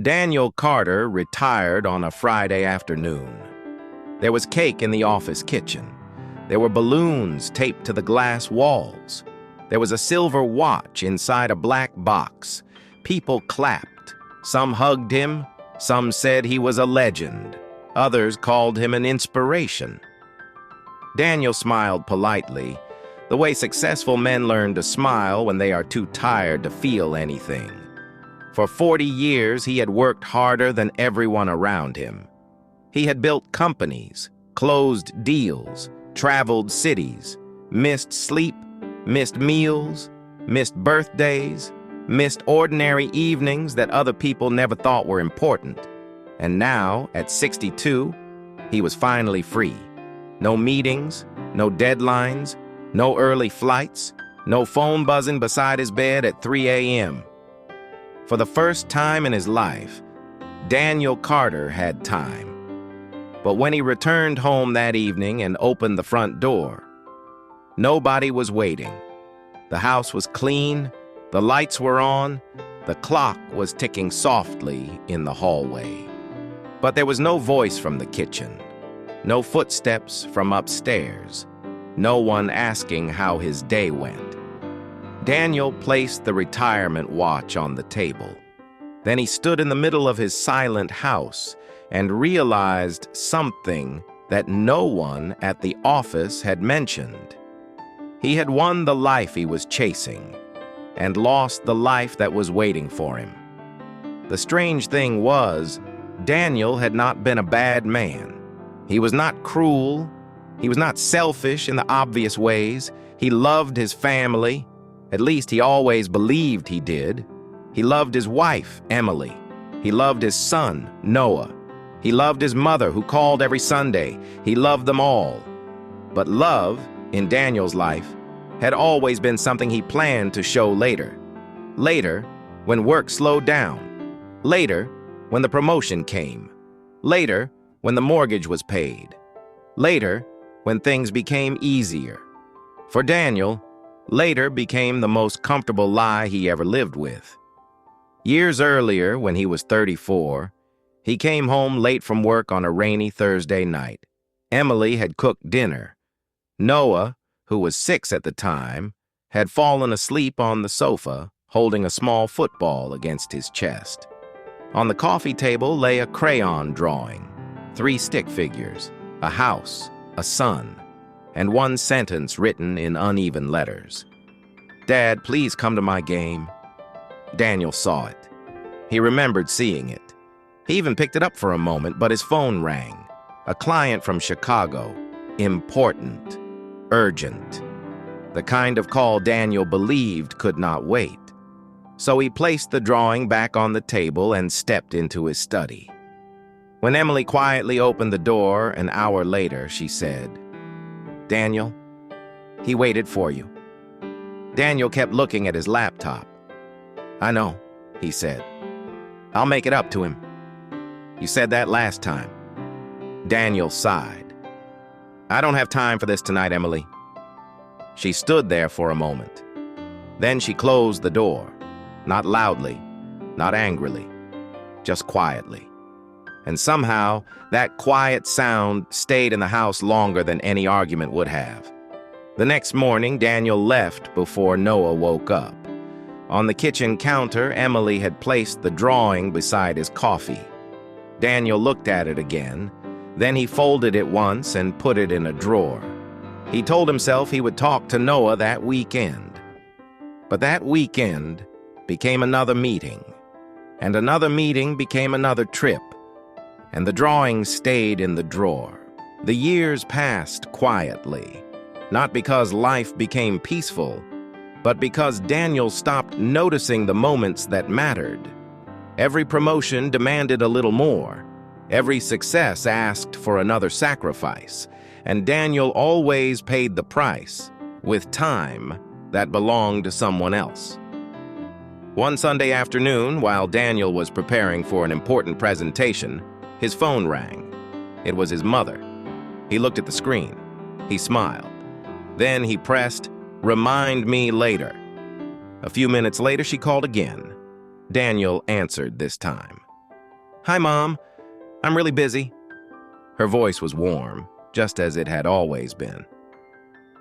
Daniel Carter retired on a Friday afternoon. There was cake in the office kitchen. There were balloons taped to the glass walls. There was a silver watch inside a black box. People clapped. Some hugged him. Some said he was a legend. Others called him an inspiration. Daniel smiled politely, the way successful men learn to smile when they are too tired to feel anything. For 40 years, he had worked harder than everyone around him. He had built companies, closed deals, traveled cities, missed sleep, missed meals, missed birthdays, missed ordinary evenings that other people never thought were important. And now, at 62, he was finally free. No meetings, no deadlines, no early flights, no phone buzzing beside his bed at 3 a.m. For the first time in his life, Daniel Carter had time. But when he returned home that evening and opened the front door, nobody was waiting. The house was clean, the lights were on, the clock was ticking softly in the hallway. But there was no voice from the kitchen, no footsteps from upstairs, no one asking how his day went. Daniel placed the retirement watch on the table. Then he stood in the middle of his silent house and realized something that no one at the office had mentioned. He had won the life he was chasing and lost the life that was waiting for him. The strange thing was, Daniel had not been a bad man. He was not cruel. He was not selfish in the obvious ways. He loved his family. At least he always believed he did. He loved his wife, Emily. He loved his son, Noah. He loved his mother, who called every Sunday. He loved them all. But love, in Daniel's life, had always been something he planned to show later. Later, when work slowed down. Later, when the promotion came. Later, when the mortgage was paid. Later, when things became easier. For Daniel, later became the most comfortable lie he ever lived with. Years earlier, when he was 34, he came home late from work on a rainy Thursday night. Emily had cooked dinner. Noah, who was 6 at the time, had fallen asleep on the sofa, holding a small football against his chest. On the coffee table lay a crayon drawing, 3 stick figures, a house, a sun, and one sentence written in uneven letters. "Dad, please come to my game." Daniel saw it. He remembered seeing it. He even picked it up for a moment, but his phone rang. A client from Chicago. Important. Urgent. The kind of call Daniel believed could not wait. So he placed the drawing back on the table and stepped into his study. When Emily quietly opened the door an hour later, she said, "Daniel, he waited for you." Daniel kept looking at his laptop. "I know," he said. "I'll make it up to him. You said that last time." Daniel sighed. "I don't have time for this tonight, Emily." She stood there for a moment. Then she closed the door, not loudly, not angrily, just quietly. And somehow, that quiet sound stayed in the house longer than any argument would have. The next morning, Daniel left before Noah woke up. On the kitchen counter, Emily had placed the drawing beside his coffee. Daniel looked at it again. Then he folded it once and put it in a drawer. He told himself he would talk to Noah that weekend. But that weekend became another meeting. And another meeting became another trip. And the drawing stayed in the drawer. The years passed quietly, not because life became peaceful, but because Daniel stopped noticing the moments that mattered. Every promotion demanded a little more. Every success asked for another sacrifice, and Daniel always paid the price, with time that belonged to someone else. One Sunday afternoon, while Daniel was preparing for an important presentation, his phone rang. It was his mother. He looked at the screen. He smiled. Then he pressed, "Remind me later." A few minutes later, she called again. Daniel answered this time. "Hi, Mom. I'm really busy." Her voice was warm, just as it had always been.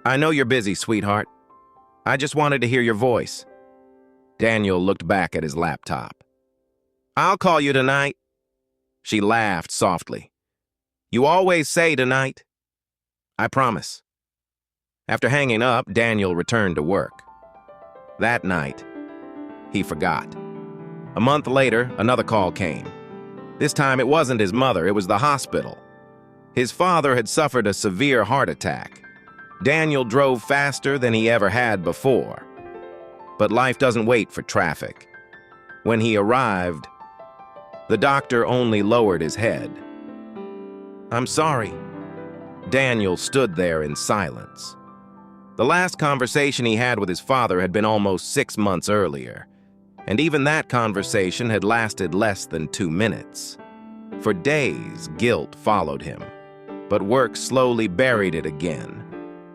"I know you're busy, sweetheart. I just wanted to hear your voice." Daniel looked back at his laptop. "I'll call you tonight." She laughed softly. "You always say tonight." "I promise." After hanging up, Daniel returned to work. That night, he forgot. A month later, another call came. This time it wasn't his mother, it was the hospital. His father had suffered a severe heart attack. Daniel drove faster than he ever had before. But life doesn't wait for traffic. When he arrived, the doctor only lowered his head. "I'm sorry." Daniel stood there in silence. The last conversation he had with his father had been almost 6 months earlier, and even that conversation had lasted less than 2 minutes. For days, guilt followed him, but work slowly buried it again,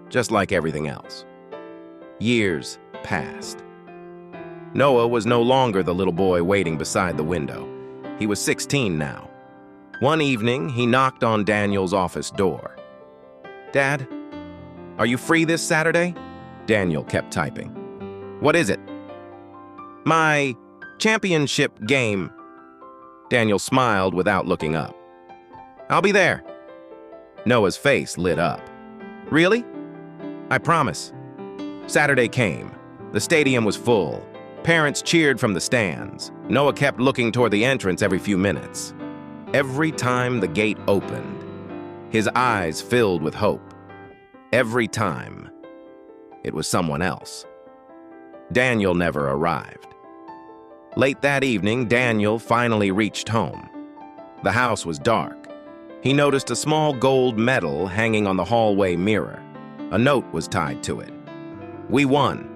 just like everything else. Years passed. Noah was no longer the little boy waiting beside the window. He was 16 now. One evening, he knocked on Daniel's office door. "Dad, are you free this Saturday?" Daniel kept typing. "What is it?" "My championship game." Daniel smiled without looking up. "I'll be there." Noah's face lit up. "Really?" "I promise." Saturday came. The stadium was full. Parents cheered from the stands. Noah kept looking toward the entrance every few minutes. Every time the gate opened, his eyes filled with hope. Every time, it was someone else. Daniel never arrived. Late that evening, Daniel finally reached home. The house was dark. He noticed a small gold medal hanging on the hallway mirror. A note was tied to it. "We won."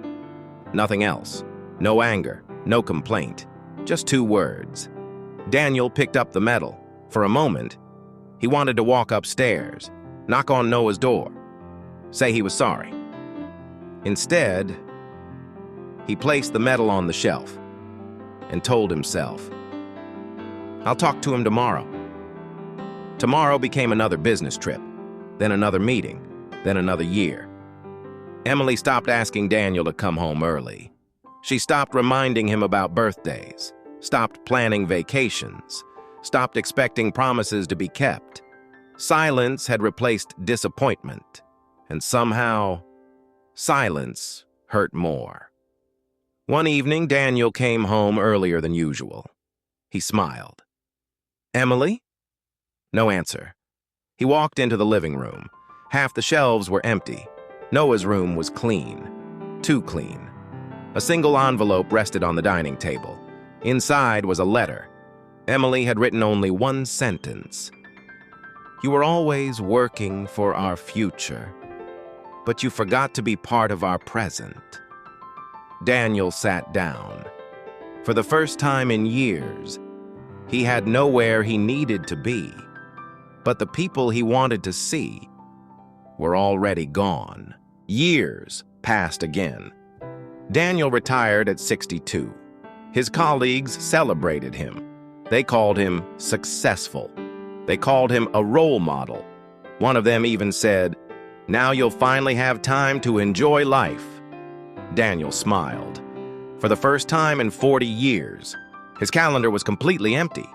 Nothing else. No anger, no complaint, just 2 words. Daniel picked up the medal. For a moment, he wanted to walk upstairs, knock on Noah's door, say he was sorry. Instead, he placed the medal on the shelf and told himself, "I'll talk to him tomorrow." Tomorrow became another business trip, then another meeting, then another year. Emily stopped asking Daniel to come home early. She stopped reminding him about birthdays, stopped planning vacations, stopped expecting promises to be kept. Silence had replaced disappointment, and somehow, silence hurt more. One evening, Daniel came home earlier than usual. He smiled. "Emily?" No answer. He walked into the living room. Half the shelves were empty. Noah's room was clean. Too clean. A single envelope rested on the dining table. Inside was a letter. Emily had written only one sentence. "You were always working for our future, but you forgot to be part of our present." Daniel sat down. For the first time in years, he had nowhere he needed to be, but the people he wanted to see were already gone. Years passed again. Daniel retired at 62. His colleagues celebrated him. They called him successful. They called him a role model. One of them even said, "Now you'll finally have time to enjoy life." Daniel smiled. For the first time in 40 years, his calendar was completely empty.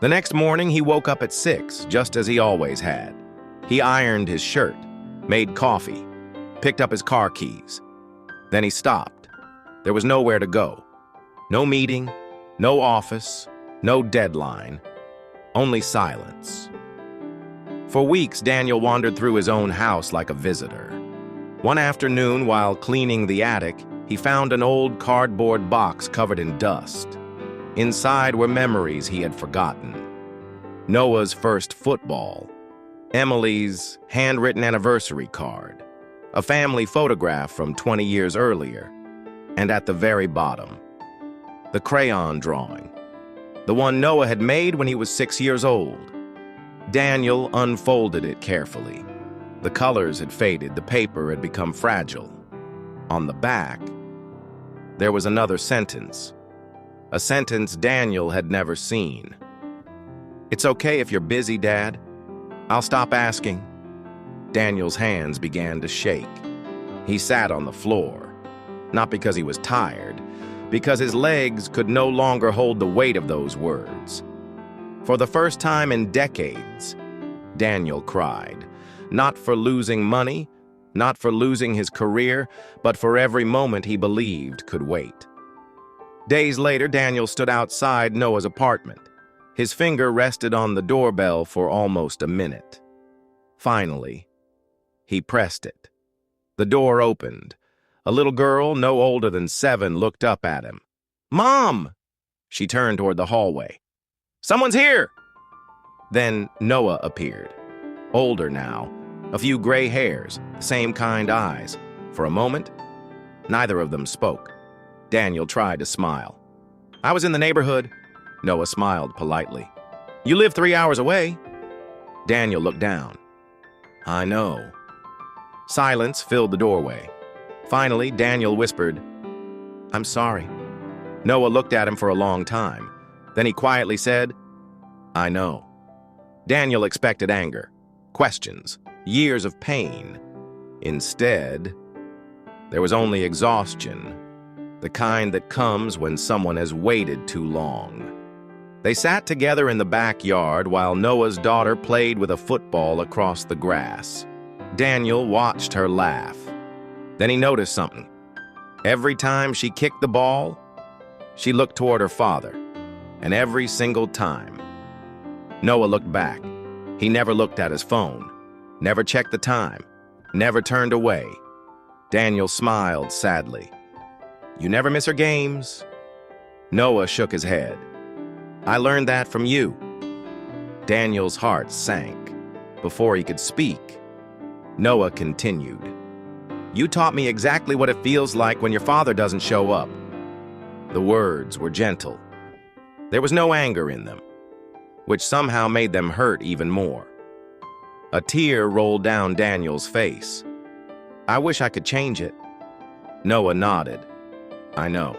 The next morning, he woke up at 6, just as he always had. He ironed his shirt, made coffee, picked up his car keys. Then he stopped. There was nowhere to go. No meeting, no office, no deadline, only silence. For weeks, Daniel wandered through his own house like a visitor. One afternoon, while cleaning the attic, he found an old cardboard box covered in dust. Inside were memories he had forgotten. Noah's first football, Emily's handwritten anniversary card, a family photograph from 20 years earlier, and at the very bottom, the crayon drawing, the one Noah had made when he was 6 years old. Daniel unfolded it carefully. The colors had faded, the paper had become fragile. On the back, there was another sentence, a sentence Daniel had never seen. It's okay if you're busy, Dad. I'll stop asking. Daniel's hands began to shake. He sat on the floor, not because he was tired, because his legs could no longer hold the weight of those words. For the first time in decades, Daniel cried, not for losing money, not for losing his career, but for every moment he believed could wait. Days later, Daniel stood outside Noah's apartment. His finger rested on the doorbell for almost a minute. Finally, he pressed it. The door opened. A little girl, no older than 7, looked up at him. "Mom!" She turned toward the hallway. "Someone's here!" Then Noah appeared. Older now, a few gray hairs, the same kind eyes. For a moment, neither of them spoke. Daniel tried to smile. "I was in the neighborhood." Noah smiled politely. "You live 3 hours away." Daniel looked down. "I know." Silence filled the doorway. Finally, Daniel whispered, "I'm sorry." Noah looked at him for a long time. Then he quietly said, "I know." Daniel expected anger, questions, years of pain. Instead, there was only exhaustion, the kind that comes when someone has waited too long. They sat together in the backyard while Noah's daughter played with a football across the grass. Daniel watched her laugh. Then he noticed something. Every time she kicked the ball, she looked toward her father, and every single time. Noah looked back. He never looked at his phone, never checked the time, never turned away. Daniel smiled sadly. "You never miss her games." Noah shook his head. "I learned that from you." Daniel's heart sank. Before he could speak, Noah continued. "You taught me exactly what it feels like when your father doesn't show up." The words were gentle. There was no anger in them, which somehow made them hurt even more. A tear rolled down Daniel's face. "I wish I could change it." Noah nodded. "I know."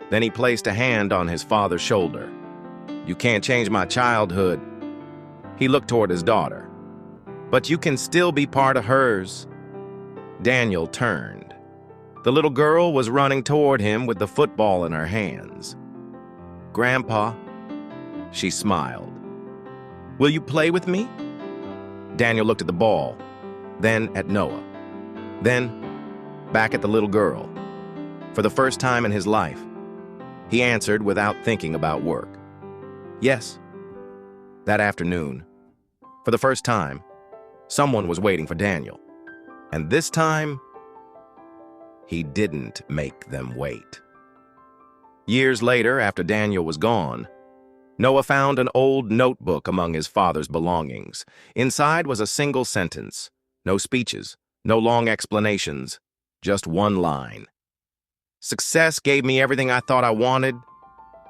Then he placed a hand on his father's shoulder. "You can't change my childhood." He looked toward his daughter. "But you can still be part of hers." Daniel turned. The little girl was running toward him with the football in her hands. "Grandpa," she smiled. "Will you play with me?" Daniel looked at the ball, then at Noah, then back at the little girl. For the first time in his life, he answered without thinking about work. "Yes." That afternoon, for the first time, someone was waiting for Daniel. And this time, he didn't make them wait. Years later, after Daniel was gone, Noah found an old notebook among his father's belongings. Inside was a single sentence. No speeches, no long explanations, just one line. "Success gave me everything I thought I wanted.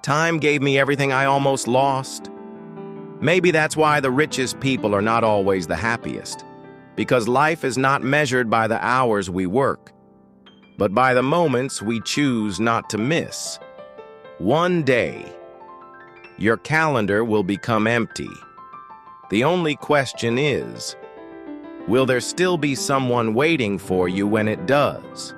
Time gave me everything I almost lost." Maybe that's why the richest people are not always the happiest, because life is not measured by the hours we work, but by the moments we choose not to miss. One day, your calendar will become empty. The only question is, will there still be someone waiting for you when it does?